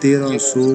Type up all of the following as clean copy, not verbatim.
1300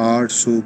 800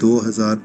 2000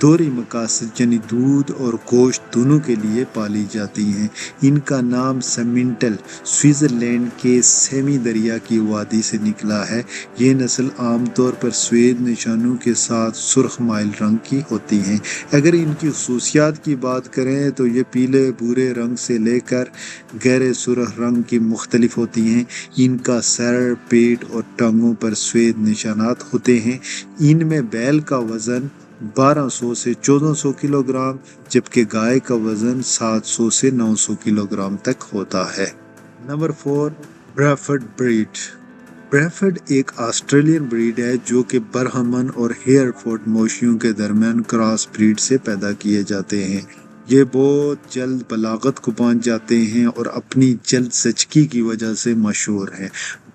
دوہری مقاصد یعنی دودھ اور گوشت دونوں کے لیے پالی جاتی ہیں۔ ان کا نام سیمنٹل سوئٹزرلینڈ کے سیمی دریا کی وادی سے نکلا ہے۔ یہ نسل عام طور پر سفید نشانوں کے ساتھ سرخ مائل رنگ کی ہوتی ہیں۔ اگر ان کی خصوصیات کی بات کریں تو یہ پیلے بھورے رنگ سے لے کر گہرے سرخ رنگ کی مختلف ہوتی ہیں۔ ان کا سر، پیٹ اور ٹانگوں پر سفید نشانات ہوتے ہیں۔ ان میں بیل کا وزن 1200 سے 1400 کلو گرام جبکہ گائے کا وزن 700 سے 900 کلو گرام تک ہوتا ہے۔ Number 4، بریفرڈ bread. بریفرڈ ایک آسٹریلین بریڈ ہے جو کہ برہمن اور ہیئرفورڈ مویشیوں کے درمیان کراس بریڈ سے پیدا کیے جاتے ہیں۔ یہ بہت جلد بلاغت کو پہنچ جاتے ہیں اور اپنی جلد زچگی کی وجہ سے مشہور ہیں۔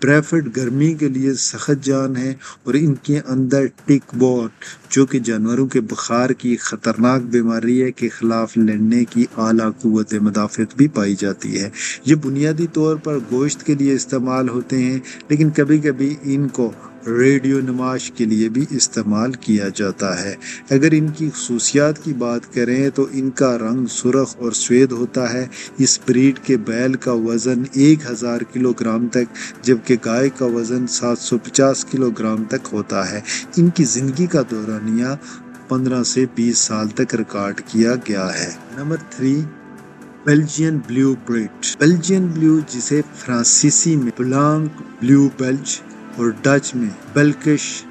بریفرڈ گرمی کے لیے سخت جان ہیں اور ان کے اندر ٹک بورٹ جو کہ جانوروں کے بخار کی خطرناک بیماری ہے کے خلاف لڑنے کی اعلیٰ قوت مدافعت بھی پائی جاتی ہے۔ یہ بنیادی طور پر گوشت کے لیے استعمال ہوتے ہیں لیکن کبھی کبھی ان کو ریڈیو نمائش کے لیے بھی استعمال کیا جاتا ہے۔ اگر ان کی خصوصیات کی بات کریں تو ان کا رنگ سرخ اور سفید ہوتا ہے۔ اس بریڈ کے بیل کا وزن 1000 کلو گرام تک جبکہ گائے کا وزن 750 کلو گرام تک ہوتا ہے۔ ان کی زندگی کا دورانیہ 15 سے 20 سال تک ریکارڈ کیا گیا ہے۔ Number 3، Belgian blue breed. Belgian blue جسے فرانسیسی میں بلانک بلیو بیلج اور ڈچ میں بلکش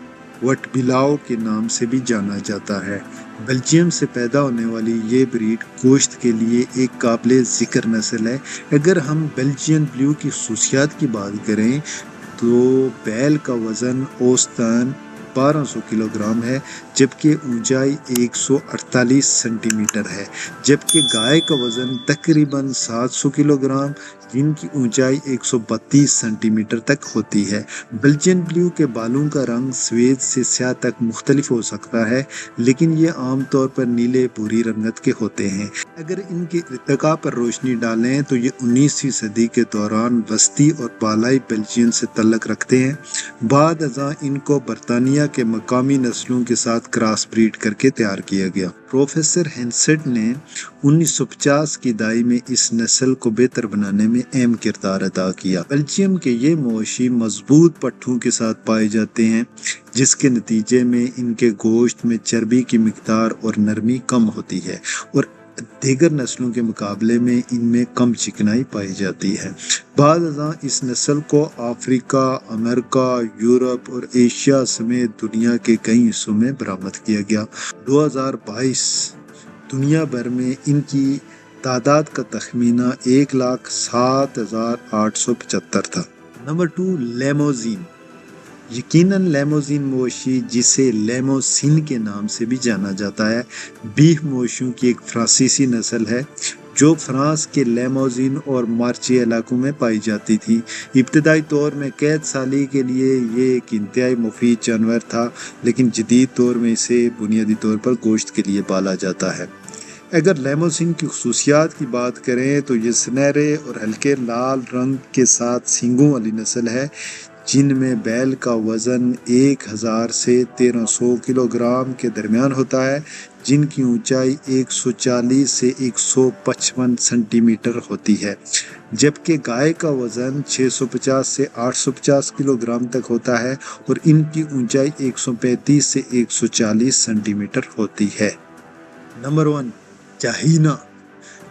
وٹبیلاو کے نام سے بھی جانا جاتا ہے۔ بیلجیم سے پیدا ہونے والی یہ بریڈ گوشت کے لیے ایک قابل ذکر نسل ہے۔ اگر ہم بیلجین بلیو کی خصوصیات کی بات کریں تو بیل کا وزن اوسطاً 1200 کلو گرام ہے جبکہ اونچائی 148 سینٹی میٹر ہے جبکہ گائے کا وزن تقریباً 700 کلو گرام جن کی اونچائی 132 سینٹی میٹر تک ہوتی ہے۔ بیلجین بلیو کے بالوں کا رنگ سفید سے سیاہ تک مختلف ہو سکتا ہے لیکن یہ عام طور پر نیلے بھوری رنگت کے ہوتے ہیں۔ اگر ان کے ارتقاء پر روشنی ڈالیں تو یہ 19ویں صدی کے دوران وسطی اور بالائی بیلجین سے تعلق رکھتے ہیں۔ بعد ازاں ان کو برطانیہ کے مقامی نسلوں کے ساتھ کراس بریڈ کر کے تیار کیا گیا۔ پروفیسر ہینسٹ نے 1950 کی دہائی میں اس نسل کو بہتر بنانے میں اہم کردار ادا کیا۔ بیلجیم کے یہ مویشی مضبوط پٹھوں کے ساتھ پائے جاتے ہیں جس کے نتیجے میں ان کے گوشت میں چربی کی مقدار اور نرمی کم ہوتی ہے اور دیگر نسلوں کے مقابلے میں ان میں کم چکنائی پائی جاتی ہے۔ بعد ازاں اس نسل کو افریقہ، امریکہ، یورپ اور ایشیا سمیت دنیا کے کئی حصوں میں برآمد کیا گیا۔ 2022 دنیا بھر میں ان کی تعداد کا تخمینہ 107,875 تھا۔ Number 2، limousine. یقیناً لیموزین مویشی جسے لیموسین کے نام سے بھی جانا جاتا ہے بیف مویشیوں کی ایک فرانسیسی نسل ہے جو فرانس کے لیموزین اور مارچے علاقوں میں پائی جاتی تھی۔ ابتدائی دور میں قید سالی کے لیے یہ ایک انتہائی مفید جانور تھا لیکن جدید دور میں اسے بنیادی طور پر گوشت کے لیے پالا جاتا ہے۔ اگر لیموسین کی خصوصیات کی بات کریں تو یہ سنہرے اور ہلکے لال رنگ کے ساتھ سینگوں والی نسل ہے جن میں بیل کا وزن 1000 سے 1300 کلو گرام کے درمیان ہوتا ہے جن کی اونچائی 140 سے 155 سینٹی میٹر ہوتی ہے جبکہ گائے کا وزن 650 سے 850 کلو گرام تک ہوتا ہے اور ان کی اونچائی 135 سے 140 سینٹی میٹر ہوتی ہے۔ نمبر 1، چاہینا۔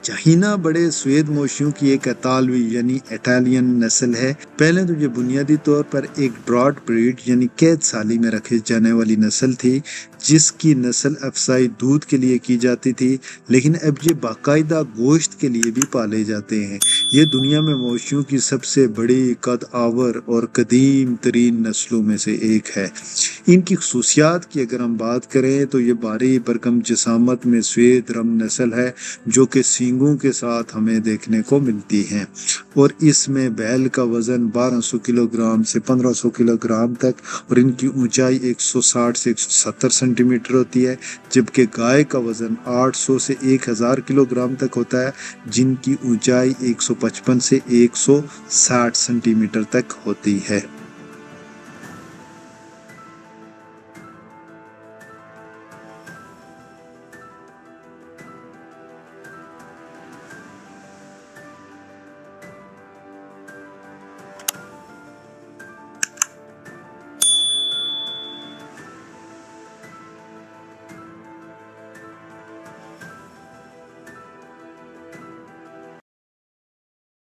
چاہینا بڑے سفید مویشیوں کی ایک اطالوی یعنی اٹالین نسل ہے۔ پہلے تو یہ بنیادی طور پر ایک براڈ بریڈ یعنی قید سالی میں رکھے جانے والی نسل تھی جس کی نسل افزائی دودھ کے لیے کی جاتی تھی لیکن اب یہ باقاعدہ گوشت کے لیے بھی پالے جاتے ہیں۔ یہ دنیا میں مویشیوں کی سب سے بڑی قد آور اور قدیم ترین نسلوں میں سے ایک ہے۔ ان کی خصوصیات کی اگر ہم بات کریں تو یہ بھاری بھرکم جسامت میں سفید رنگ نسل ہے جو کہ سینگوں کے ساتھ ہمیں دیکھنے کو ملتی ہیں اور اس میں بیل کا وزن 1200 کلو گرام سے 1500 کلو گرام تک اور ان کی اونچائی 160 سے 170 سینٹی میٹر ہوتی ہے جبکہ گائے کا وزن 800 سے 1000 کلو گرام تک ہوتا ہے جن کی اونچائی 155 سے 160 سینٹی میٹر تک ہوتی ہے۔